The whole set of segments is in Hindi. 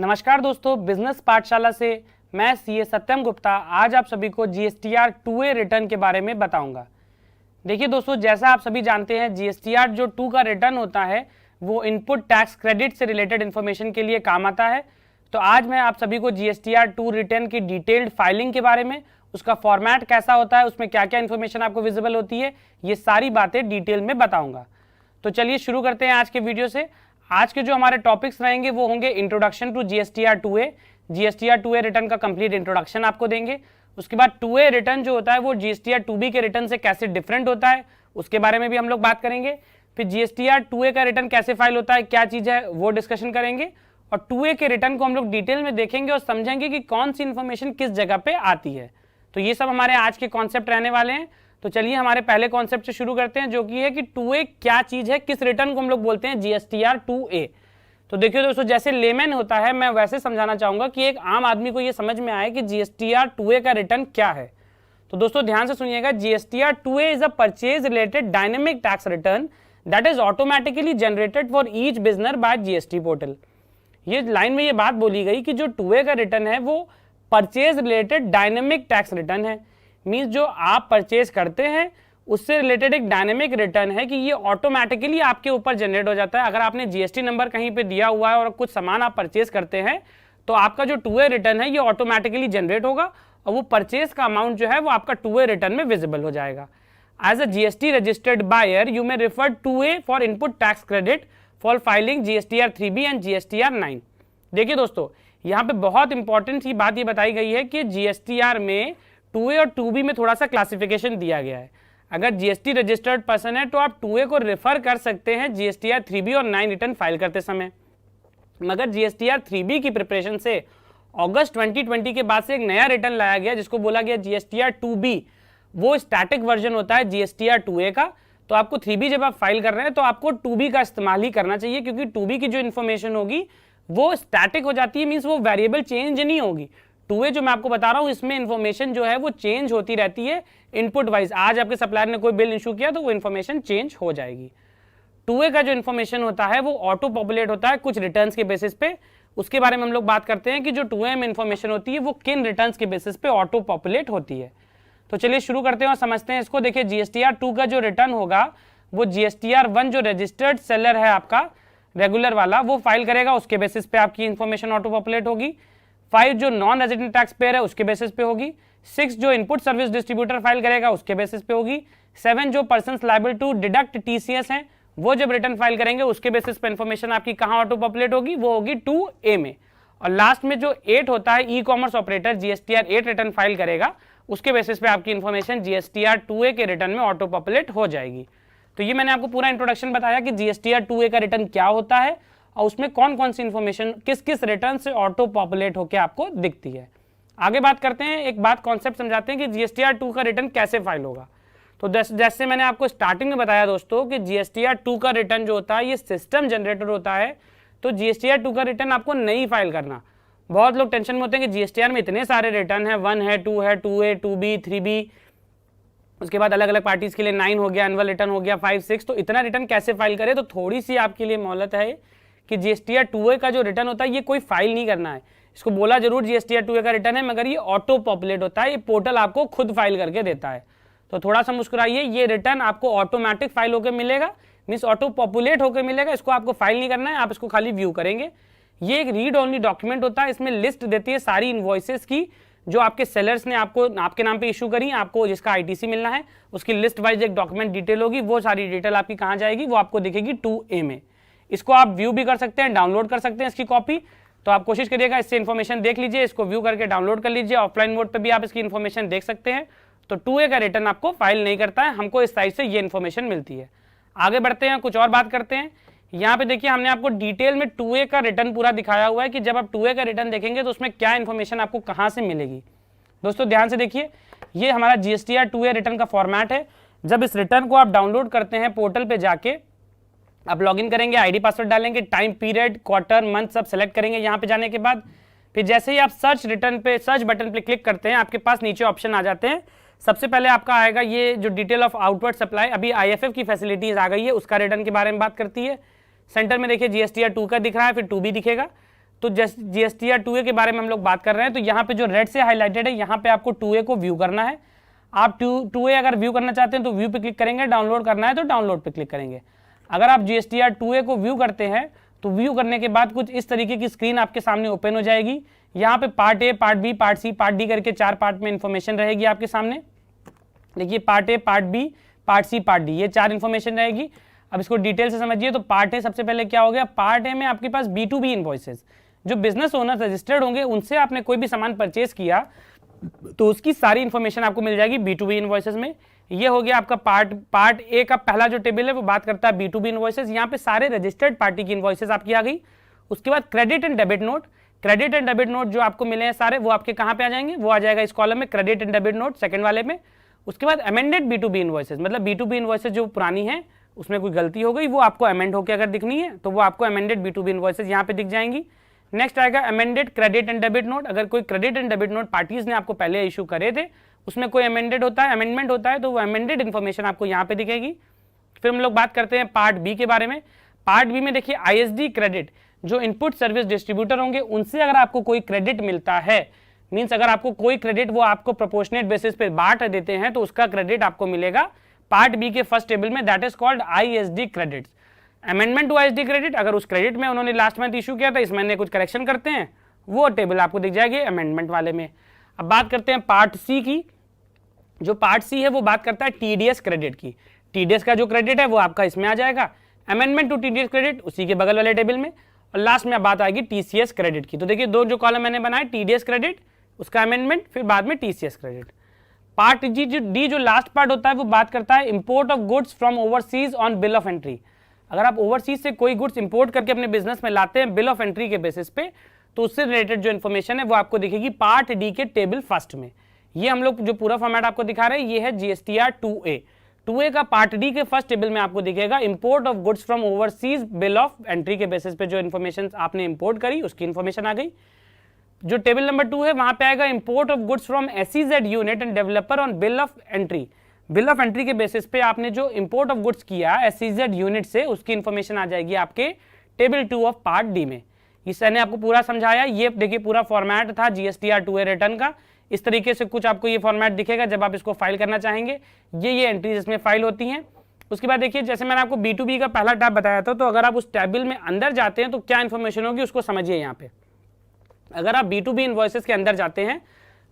नमस्कार दोस्तों, बिजनेस पाठशाला से मैं सीए सत्यम गुप्ता आज आप सभी को जीएसटीआर 2A रिटर्न के बारे में बताऊंगा। देखिए दोस्तों, जैसा आप सभी जानते हैं जीएसटीआर जो 2 का रिटर्न होता है वो इनपुट टैक्स क्रेडिट से रिलेटेड इन्फॉर्मेशन के लिए काम आता है। तो आज मैं आप सभी को जीएसटीआर 2 रिटर्न की डिटेल्ड फाइलिंग के बारे में, उसका फॉर्मेट कैसा होता है, उसमें क्या क्या इन्फॉर्मेशन आपको विजिबल होती है, ये सारी बातें डिटेल में बताऊंगा। तो चलिए शुरू करते हैं आज के वीडियो से। आज के जो हमारे टॉपिक्स रहेंगे वो होंगे introduction to GSTR 2A। GSTR 2A return का कंप्लीट इंट्रोडक्शन आपको देंगे। उसके बाद 2A रिटर्न जो होता है वो जीएसटीआर 2B के रिटर्न से कैसे डिफरेंट होता है उसके बारे में भी हम लोग बात करेंगे। फिर जीएसटीआर 2A का रिटर्न कैसे फाइल होता है, क्या चीज़ है, वो डिस्कशन करेंगे। और 2A के रिटर्न को हम लोग डिटेल में देखेंगे और समझेंगे कि कौन सी इन्फॉर्मेशन किस जगह पे आती है। तो ये सब हमारे आज के कॉन्सेप्ट रहने वाले हैं। तो चलिए हमारे पहले कॉन्सेप्ट से शुरू करते हैं, जो कि है कि 2A क्या चीज है, किस रिटर्न को हम लोग बोलते हैं जीएसटीआर 2A। तो देखिए दोस्तों, जैसे लेमैन होता है मैं वैसे समझाना चाहूंगा कि एक आम आदमी को यह समझ में आए कि जीएसटीआर 2A का रिटर्न क्या है। तो दोस्तों ध्यान से सुनिएगा, GSTR 2A is a purchase related dynamic tax return that is automatically generated for each business by GST portal. ये लाइन में ये बात बोली गई कि जो 2A का रिटर्न है वो purchase related dynamic tax return है। मींस जो आप परचेज करते हैं उससे रिलेटेड एक डायनेमिक रिटर्न है कि ये ऑटोमेटिकली आपके ऊपर जनरेट हो जाता है। अगर आपने जीएसटी नंबर कहीं पे दिया हुआ है और कुछ सामान आप परचेज करते हैं तो आपका जो 2A रिटर्न है ये ऑटोमेटिकली जनरेट होगा और वो परचेज का अमाउंट जो है वो आपका 2A रिटर्न में विजिबल हो जाएगा। As a GST registered buyer you may refer 2A for input tax credit for filing GSTR 3B and GSTR 9। देखिए दोस्तों, यहाँ पे बहुत इंपॉर्टेंट सी बात ये बताई गई है कि जीएसटीआर में 2A और 2B में थोड़ा सा क्लासिफिकेशन दिया गया है। अगर जीएसटी रजिस्टर्ड पर्सन है तो आप 2A को रेफर कर सकते हैं जीएसटीआर 3B और 9 रिटर्न फाइल करते समय। मगर जीएसटीआर 3B की प्रिपरेशन से अगस्त 2020 के बाद से एक नया रिटर्न लाया गया जिसको बोला गया जीएसटीआर 2B। वो स्टैटिक वर्जन होता है जीएसटीआर 2A का। तो आपको 3B जब आप फाइल कर रहे हैं तो आपको 2B का इस्तेमाल ही करना चाहिए, क्योंकि 2B की जो इन्फॉर्मेशन होगी वो स्टैटिक हो जाती है, मीन्स वो वेरिएबल चेंज नहीं होगी। 2A जो मैं आपको बता रहा हूं इसमें इन्फॉर्मेशन जो है वो चेंज होती रहती है इनपुट वाइज। आज आपके सप्लायर ने कोई बिल इशू किया तो वो इन्फॉर्मेशन चेंज हो जाएगी। 2A का जो इन्फॉर्मेशन होता है वो ऑटो पॉपुलेट होता है कुछ रिटर्न्स के बेसिस पे। उसके बारे में हम लोग बात करते हैं कि जो 2A में इन्फॉर्मेशन होती है वो किन रिटर्न्स के बेसिस पे ऑटो पॉपुलेट होती है। तो चलिए शुरू करते हैं और समझते हैं इसको। देखिए जीएसटीआर 2 का जो रिटर्न होगा वो जीएसटीआर 1 जो रजिस्टर्ड सेलर है आपका रेगुलर वाला वो फाइल करेगा, उसके बेसिस पे आपकी इन्फॉर्मेशन ऑटो पॉपुलेट होगी। 5 जो नॉन रेजिडेंट टैक्स पेयर है उसके बेसिस पे होगी। 6 जो इनपुट सर्विस डिस्ट्रीब्यूटर फाइल करेगा उसके बेसिस पे होगी। 7 जो persons liable to deduct TCS हैं वो जब रिटर्न फाइल करेंगे उसके बेसिस पे इन्फॉर्मेशन आपकी कहां ऑटो पॉपुलेट होगी, वो होगी 2A में। और लास्ट में जो 8 होता है e commerce operator GSTR 8 return file करेगा, उसके बेसिस पे आपकी इन्फॉर्मेशन जीएसटीआर 2A के रिटर्न में ऑटो पॉपुलेट हो जाएगी। तो ये मैंने आपको पूरा इंट्रोडक्शन बताया कि जीएसटीआर 2A का रिटर्न क्या होता है और उसमें कौन कौन सी इन्फॉर्मेशन किस किस रिटर्न से ऑटो पॉपुलेट होकर आपको दिखती है। आगे बात करते हैं, एक बात कॉन्सेप्ट समझाते हैं कि जीएसटीआर 2 का रिटर्न कैसे फाइल होगा। तो जैसे मैंने आपको स्टार्टिंग में बताया दोस्तों कि जीएसटीआर 2 का रिटर्न जो होता है ये सिस्टम जनरेटेड होता है। तो जीएसटीआर 2 का रिटर्न आपको नहीं फाइल करना। बहुत लोग टेंशन में होते हैं कि जीएसटीआर में इतने सारे रिटर्न है, 1 है, 2 है, 2A 2B 3B, उसके बाद अलग अलग पार्टीज के लिए 9 हो गया, एनुअल रिटर्न हो गया 5 6, तो इतना रिटर्न कैसे फाइल करें। तो थोड़ी सी आपके लिए मोहलत है कि जीएसटीआर 2A का जो रिटर्न होता है ये कोई फाइल नहीं करना है। इसको बोला जरूर जीएसटीआर 2A का रिटर्न है, मगर ये ऑटो पॉपुलेट होता है, ये पोर्टल आपको खुद फाइल करके देता है। तो थोड़ा सा मुस्कुराइए, ये रिटर्न आपको ऑटोमेटिक फाइल होकर मिलेगा, मीन्स ऑटो पॉपुलेट होकर मिलेगा। इसको आपको फाइल नहीं करना है, आप इसको खाली व्यू करेंगे। ये एक रीड ओनली डॉक्यूमेंट होता है, इसमें लिस्ट देती है सारी इनवॉइसेस की जो आपके सेलर्स ने आपको आपके नाम पे इशू करी, आपको जिसका आईटीसी मिलना है उसकी लिस्ट वाइज एक डॉक्यूमेंट डिटेल होगी। वो सारी डिटेल आपकी कहाँ जाएगी, वो आपको दिखेगी 2A में। इसको आप व्यू भी कर सकते हैं, डाउनलोड कर सकते हैं इसकी कॉपी। तो आप कोशिश करिएगा इससे इन्फॉर्मेशन देख लीजिए, इसको व्यू करके डाउनलोड कर लीजिए। ऑफलाइन मोड पे भी आप इसकी इन्फॉर्मेशन देख सकते हैं। तो 2A का रिटर्न आपको फाइल नहीं करता है, हमको इस साइड से ये इन्फॉर्मेशन मिलती है। आगे बढ़ते हैं, कुछ और बात करते हैं। यहाँ पे देखिए हमने आपको डिटेल में 2A का रिटर्न पूरा दिखाया हुआ है कि जब आप 2A का रिटर्न देखेंगे तो उसमें क्या इन्फॉर्मेशन आपको कहाँ से मिलेगी। दोस्तों ध्यान से देखिए, ये हमारा जीएसटीआर 2A रिटर्न का फॉर्मेट है। जब इस रिटर्न को आप डाउनलोड करते हैं पोर्टल पे जाके आप लॉगिन करेंगे, आईडी पासवर्ड डालेंगे, टाइम पीरियड क्वार्टर मंथ सब सेलेक्ट करेंगे। यहाँ पे जाने के बाद फिर जैसे ही आप सर्च रिटर्न पे सर्च बटन पे क्लिक करते हैं आपके पास नीचे ऑप्शन आ जाते हैं। सबसे पहले आपका आएगा ये जो डिटेल ऑफ आउटवर्ड सप्लाई, अभी आईएफएफ की फैसिलिटीज आ गई है, उसका रिटर्न के बारे में बात करती है। सेंटर में देखिए जीएसटीआर 2 का दिख रहा है, फिर 2B दिखेगा। तो जैसे जीएसटीआर 2A के बारे में हम लोग बात कर रहे हैं, तो यहाँ पे जो रेड से हाईलाइटेड है, यहाँ पे आपको 2A को व्यू करना है। आप 2A अगर व्यू करना चाहते हैं तो व्यू पे क्लिक करेंगे, डाउनलोड करना है तो डाउनलोड पे क्लिक करेंगे। अगर आप जीएसटीआर 2A को व्यू करते हैं तो व्यू करने के बाद कुछ इस तरीके की स्क्रीन आपके सामने ओपन हो जाएगी। यहाँ पे part A, part B, part C, part D करके 4 पार्ट में इंफॉर्मेशन रहेगी आपके सामने। देखिए part A, part B, part C, part D, ये 4 इंफॉर्मेशन रहेगी। अब इसको डिटेल से समझिए। तो पार्ट ए सबसे पहले क्या हो गया, पार्ट ए में आपके पास B2B इनवॉइसेस, जो बिजनेस ओनर रजिस्टर्ड होंगे उनसे आपने कोई भी सामान परचेज किया तो उसकी सारी इंफॉर्मेशन आपको मिल जाएगी B2B इनवॉइसेस में। ये हो गया आपका पार्ट ए का पहला जो टेबल है वो बात करता है B2B इनवॉइसेस। यहाँ पे सारे रजिस्टर्ड पार्टी की इनवॉइसेस आपकी आ गई। उसके बाद credit and debit note, credit and debit note जो आपको मिले हैं सारे, वो आपके कहाँ पे आ जाएंगे, वो आ जाएगा इस कॉलम में, credit and debit note second वाले में। उसके बाद अमेंडेड B2B इनवॉइसेस, मतलब B2B इनवॉइसेस जो पुरानी है उसमें कोई गलती हो गई, वो आपको अमेंड होकर अगर दिखनी है तो वो आपको अमेंडेड B2B इनवॉइसेस यहाँ पे दिख जाएंगी। नेक्स्ट आएगा amended credit and debit note. अगर कोई credit and debit note parties ने आपको पहले इशू करे थे, उसमें कोई अमेंडेड होता है, अमेंडमेंट होता है, तो वो अमेंडेड इन्फॉर्मेशन आपको यहाँ पे दिखेगी। फिर हम लोग बात करते हैं पार्ट बी के बारे में। पार्ट बी में देखिए ISD क्रेडिट, जो इनपुट सर्विस डिस्ट्रीब्यूटर होंगे उनसे अगर आपको कोई क्रेडिट मिलता है, मीन्स अगर आपको कोई क्रेडिट वो आपको प्रोपोर्शनेट बेसिस पे बांट देते हैं तो उसका क्रेडिट आपको मिलेगा पार्ट बी के फर्स्ट टेबल में, that is called ISD credit. Amendment to ISD credit, अगर उस क्रेडिट में उन्होंने लास्ट मंथ इशू किया था, इस महीने कुछ करेक्शन करते हैं, वो टेबल आपको दिख जाएगी अमेंडमेंट वाले में। अब बात करते हैं पार्ट सी की। जो पार्ट सी है वो बात करता है TDS क्रेडिट की। TDS का जो क्रेडिट है वो आपका इसमें आ जाएगा, अमेंडमेंट टू TDS क्रेडिट उसी के बगल वाले टेबल में। और लास्ट में बात आएगी TCS क्रेडिट की। तो देखिए दो जो कॉलम मैंने बनाए, TDS क्रेडिट, उसका अमेंडमेंट, फिर बाद में TCS क्रेडिट। पार्ट डी जो लास्ट पार्ट होता है वो बात करता है import of goods from overseas on bill of entry. अगर आप ओवरसीज से कोई गुड्स इंपोर्ट करके अपने बिजनेस में लाते हैं बिल ऑफ एंट्री के बेसिस पे, तो उससे रिलेटेड जो इन्फॉर्मेशन है वो आपको दिखेगी पार्ट डी के टेबल फर्स्ट में। ये हम लोग जो पूरा फॉर्मेट आपको दिखा रहे हैं ये है GSTR 2A। 2A का पार्ट डी के फर्स्ट टेबल में आपको दिखेगा import of goods from overseas bill of entry के बेसिस पे जो इन्फॉर्मेशन आपने इंपोर्ट करी उसकी इन्फॉर्मेशन आ गई। जो टेबल नंबर 2 है वहां पे आएगा import of goods from SEZ unit end developer on bill of entry. Bill of entry के बेसिस पे आपने जो इंपोर्ट ऑफ गुड्स किया SEZ यूनिट से, उसकी इन्फॉर्मेशन आ जाएगी आपके टेबल 2 ऑफ पार्ट डी में। इस मैंने आपको पूरा समझाया। ये देखिए पूरा फॉर्मेट था GSTR 2A रिटर्न का। इस तरीके से कुछ आपको ये फॉर्मेट दिखेगा जब आप इसको फाइल करना चाहेंगे। ये एंट्रीज इसमें फाइल होती हैं। उसके बाद देखिए जैसे मैंने आपको B2B का पहला टैब बताया था, तो अगर आप उस टेबल में अंदर जाते हैं तो क्या इन्फॉर्मेशन होगी उसको समझिए। यहाँ पे अगर आप B2B इनवॉइसेस के अंदर जाते हैं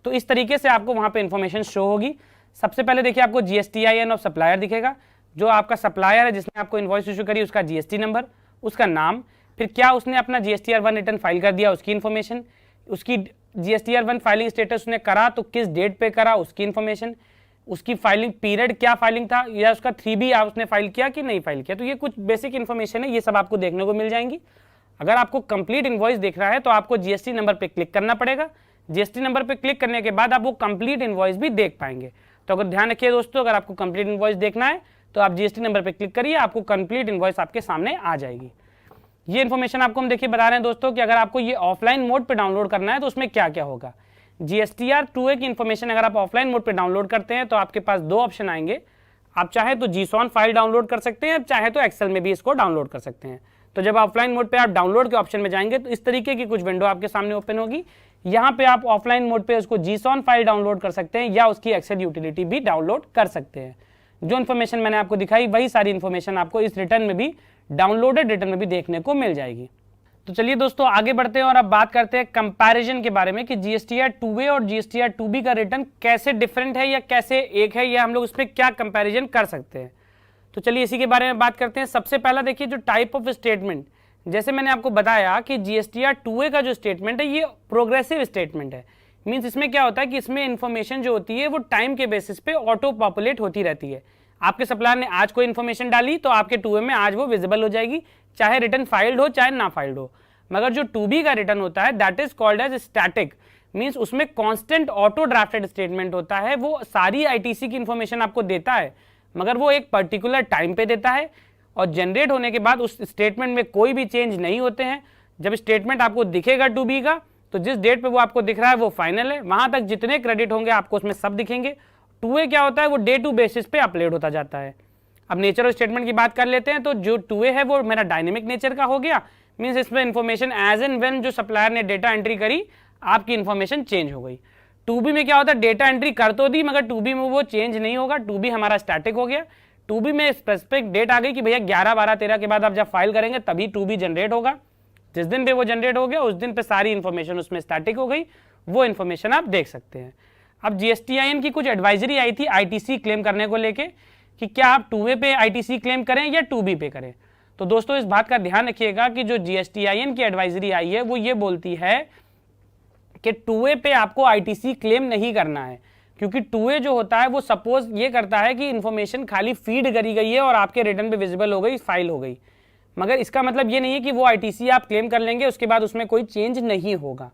तो इस तरीके से आपको वहाँ पे इन्फॉर्मेशन शो होगी। सबसे पहले देखिए आपको GSTIN ऑफ सप्लायर दिखेगा। जो आपका सप्लायर है जिसने आपको इनवॉइस इशू करी, उसका GST नंबर, उसका नाम, फिर क्या उसने अपना GSTR 1 रिटर्न फाइल कर दिया उसकी इन्फॉर्मेशन, उसकी GSTR 1 फाइलिंग स्टेटस उसने करा तो किस डेट पे करा उसकी इन्फॉर्मेशन, उसकी फाइलिंग पीरियड क्या फाइलिंग था, या उसका 3B उसने फाइल किया कि नहीं फाइल किया। तो ये कुछ बेसिक इन्फॉर्मेशन है, ये सब आपको देखने को मिल जाएंगी। अगर आपको कंप्लीट इनवॉइस देखना है तो आपको GST नंबर पे क्लिक करना पड़ेगा। GST नंबर पे क्लिक करने के बाद आप वो कंप्लीट इनवॉइस भी देख पाएंगे। तो अगर ध्यान रखिए दोस्तों, अगर आपको कंप्लीट इनवॉइस देखना है तो आप GST नंबर पे क्लिक करिए, आपको कंप्लीट इनवॉइस आपके सामने आ जाएगी। ये इन्फॉर्मेशन आपको हम देखिए बता रहे हैं दोस्तों कि अगर आपको ये ऑफलाइन मोड पे डाउनलोड करना है तो उसमें क्या क्या होगा। GSTR 2A की इन्फॉर्मेशन अगर आप ऑफलाइन मोड पे डाउनलोड करते हैं तो आपके पास दो ऑप्शन आएंगे। आप चाहे तो JSON फाइल डाउनलोड कर सकते हैं, चाहे तो एक्सेल में भी इसको डाउनलोड कर सकते हैं। तो जब ऑफलाइन मोड पे आप डाउनलोड के ऑप्शन में जाएंगे तो इस तरीके की कुछ विंडो आपके सामने ओपन होगी। यहाँ पे आप ऑफलाइन मोड पे उसको JSON फाइल डाउनलोड कर सकते हैं या उसकी एक्सेल यूटिलिटी भी डाउनलोड कर सकते हैं। जो इन्फॉर्मेशन मैंने आपको दिखाई वही सारी इन्फॉर्मेशन आपको इस रिटर्न में भी, डाउनलोडेड रिटर्न में भी देखने को मिल जाएगी। तो चलिए दोस्तों आगे बढ़ते हैं और अब बात करते हैं कंपैरिजन के बारे में कि GSTR 2A और GSTR 2B का रिटर्न कैसे डिफरेंट है या कैसे एक है, या हम लोग उसमें क्या कंपैरिजन कर सकते हैं। तो चलिए इसी के बारे में बात करते हैं। सबसे पहला देखिए जो टाइप ऑफ स्टेटमेंट, जैसे मैंने आपको बताया कि GSTR 2A का जो स्टेटमेंट है ये प्रोग्रेसिव स्टेटमेंट है। मीन्स इसमें क्या होता है कि इसमें इन्फॉर्मेशन जो होती है वो टाइम के बेसिस पे ऑटो पॉपुलेट होती रहती है। आपके सप्लायर ने आज कोई इन्फॉर्मेशन डाली तो आपके 2A में आज वो विजिबल हो जाएगी, चाहे रिटर्न फाइल्ड हो चाहे ना फाइल्ड हो। मगर जो 2B का रिटर्न होता है that is called as static, means उसमें कांस्टेंट ऑटो ड्राफ्टेड स्टेटमेंट होता है। वो सारी ITC की इन्फॉर्मेशन आपको देता है मगर वो एक पर्टिकुलर टाइम पे देता है और जनरेट होने के बाद उस स्टेटमेंट में कोई भी चेंज नहीं होते हैं। जब स्टेटमेंट आपको दिखेगा 2B का तो जिस डेट पे वो आपको दिख रहा है वो फाइनल है, वहां तक जितने क्रेडिट होंगे आपको उसमें सब दिखेंगे। 2A क्या होता है वो डे टू बेसिस पे अपलोड होता जाता है। अब नेचर ऑफ स्टेटमेंट की बात कर लेते हैं। तो जो 2A है वो मेरा डायनेमिक नेचर का हो गया, मीन्स इसमें इन्फॉर्मेशन एज एंड व्हेन जो सप्लायर ने डेटा एंट्री करी आपकी इन्फॉर्मेशन चेंज हो गई। 2B में क्या होता है, डेटा एंट्री कर तो दी मगर 2B में वो चेंज नहीं होगा, 2B हमारा स्टैटिक हो गया। 2B में स्पेसिफिक डेट आ गई कि भैया 11, 12, 13 के बाद आप जब फाइल करेंगे तभी 2B जनरेट होगा। जिस दिन पे वो जनरेट हो गया उस दिन पे सारी इन्फॉर्मेशन उसमें स्टैटिक हो गई, वो इन्फॉर्मेशन आप देख सकते हैं। अब GSTIN की कुछ एडवाइजरी आई थी ITC क्लेम करने को लेके कि क्या आप 2A पे ITC क्लेम करें या 2B पे करें। तो दोस्तों इस बात का ध्यान रखिएगा कि जो GSTIN की एडवाइजरी आई है वो ये बोलती है कि 2A पे आपको ITC क्लेम नहीं करना है, क्योंकि 2A जो होता है वो सपोज ये करता है कि इन्फॉर्मेशन खाली फीड करी गई है और आपके रिटर्न पे विजिबल हो गई, फाइल हो गई, मगर इसका मतलब ये नहीं है कि वो ITC आप क्लेम कर लेंगे उसके बाद उसमें कोई चेंज नहीं होगा।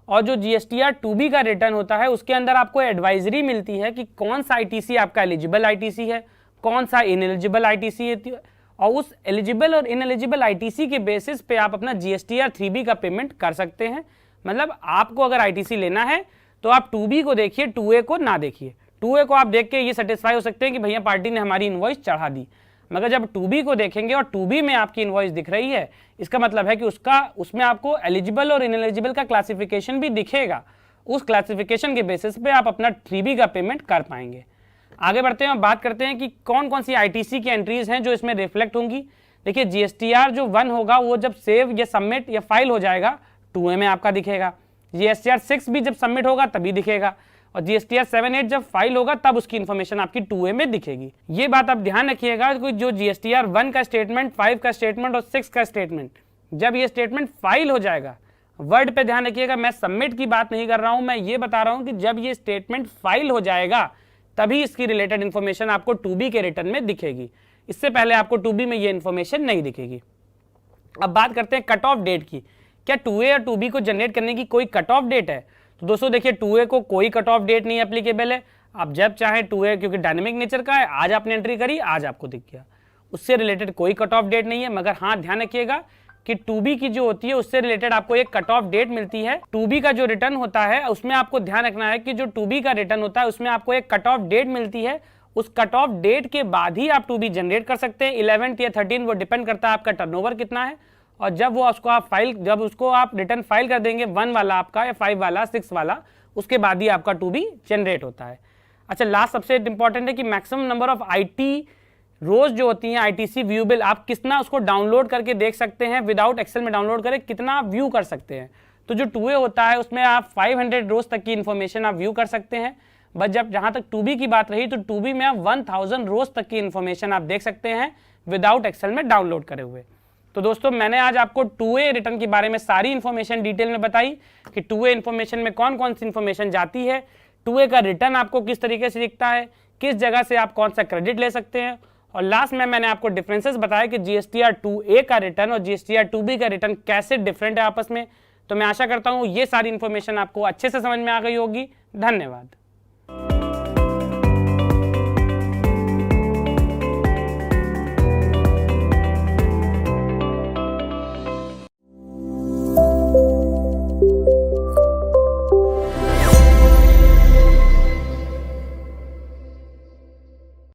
और जो GSTR 2B का रिटर्न होता है उसके अंदर आपको एडवाइजरी मिलती है कि कौन सा ITC आपका एलिजिबल ITC है, कौन सा इनएलिजिबल ITC है, और उस एलिजिबल और इनएलिजिबल ITC के बेसिस पे आप अपना GSTR 3B का पेमेंट कर सकते हैं। मतलब आपको अगर ITC लेना है तो आप 2B को देखिए, 2A को ना देखिए। 2A को आप देख के ये सेटिस्फाई हो सकते हैं कि भैया पार्टी ने हमारी इनवॉइस चढ़ा दी, मगर जब 2B को देखेंगे और 2B में आपकी इनवॉइस दिख रही है, इसका मतलब है कि उसमें आपको एलिजिबल और इनएलिजिबल का क्लासिफिकेशन भी दिखेगा। उस क्लासिफिकेशन के बेसिस पे आप अपना 3B का पेमेंट कर पाएंगे। आगे बढ़ते हैं और बात करते हैं कि कौन कौन सी ITC की एंट्रीज हैं जो इसमें रिफ्लेक्ट होंगी। देखिए GSTR जो 1 होगा वो जब सेव या सबमिट या फाइल हो जाएगा 2A में आपका दिखेगा। GSTR 6 भी जब सबमिट होगा तभी दिखेगा, और GSTR 7, 8 जब फाइल होगा तब उसकी इन्फॉर्मेशन आपकी 2A में दिखेगी। ये बात आप ध्यान रखिएगा कि जो GSTR 1 का स्टेटमेंट, 5 का स्टेटमेंट और 6 का स्टेटमेंट, जब ये स्टेटमेंट फाइल हो जाएगा, वर्ड पे ध्यान रखिएगा, मैं सबमिट की बात नहीं कर रहा हूं, मैं ये बता रहा हूं कि जब ये स्टेटमेंट फाइल हो जाएगा तभी इसकी रिलेटेड इन्फॉर्मेशन आपको 2B के रिटर्न में दिखेगी। इससे पहले आपको 2B में ये इन्फॉर्मेशन नहीं दिखेगी। अब बात करते हैं कट ऑफ डेट की। क्या 2A और 2B को जनरेट करने की कोई कट ऑफ डेट है? तो दोस्तों देखिए 2A को कोई कट ऑफ डेट नहीं एप्लीकेबल है। आप जब चाहें 2A, क्योंकि डायनेमिक नेचर का है, आज आपने एंट्री करी आज आपको दिख गया, उससे रिलेटेड कोई कट ऑफ डेट नहीं है। मगर हाँ ध्यान रखिएगा कि 2B की जो होती है उससे रिलेटेड आपको एक कट ऑफ डेट मिलती है। 2B का जो रिटर्न होता है उसमें आपको ध्यान रखना है कि जो 2B का रिटर्न होता है उसमें आपको एक कट ऑफ डेट मिलती है। उस कट ऑफ डेट के बाद ही आप 2B जनरेट कर सकते हैं। 11th या 13 वो डिपेंड करता है आपका टर्नओवर कितना है, और जब वो उसको आप जब उसको आप रिटर्न फाइल कर देंगे 1 वाला आपका या 5 वाला 6 वाला, उसके बाद ही आपका 2B जनरेट होता है। अच्छा, लास्ट सबसे इंपॉर्टेंट है कि मैक्सिमम नंबर ऑफ IT रोज जो होती हैं ITC व्यूएबल, आप कितना उसको डाउनलोड करके देख सकते हैं, विदाउट एक्सेल में डाउनलोड करें कितना आप व्यू कर सकते हैं। तो जो 2A होता है उसमें आप 500 रोज तक की इन्फॉर्मेशन आप व्यू कर सकते हैं, बट जब जहां तक 2B की बात रही तो 2B में आप 1000 रोज तक की इन्फॉर्मेशन आप देख सकते हैं विदाउट एक्सेल में डाउनलोड करे हुए। तो दोस्तों मैंने आज आपको 2A रिटर्न के बारे में सारी इन्फॉर्मेशन डिटेल में बताई कि 2A इन्फॉर्मेशन में कौन कौन सी इन्फॉर्मेशन जाती है, 2A का रिटर्न आपको किस तरीके से दिखता है, किस जगह से आप कौन सा क्रेडिट ले सकते हैं, और लास्ट में मैंने आपको डिफरेंसेस बताया कि GSTR 2A का रिटर्न और GSTR 2B का रिटर्न कैसे डिफरेंट है आपस में। तो मैं आशा करता हूँ ये सारी इन्फॉर्मेशन आपको अच्छे से समझ में आ गई होगी। धन्यवाद।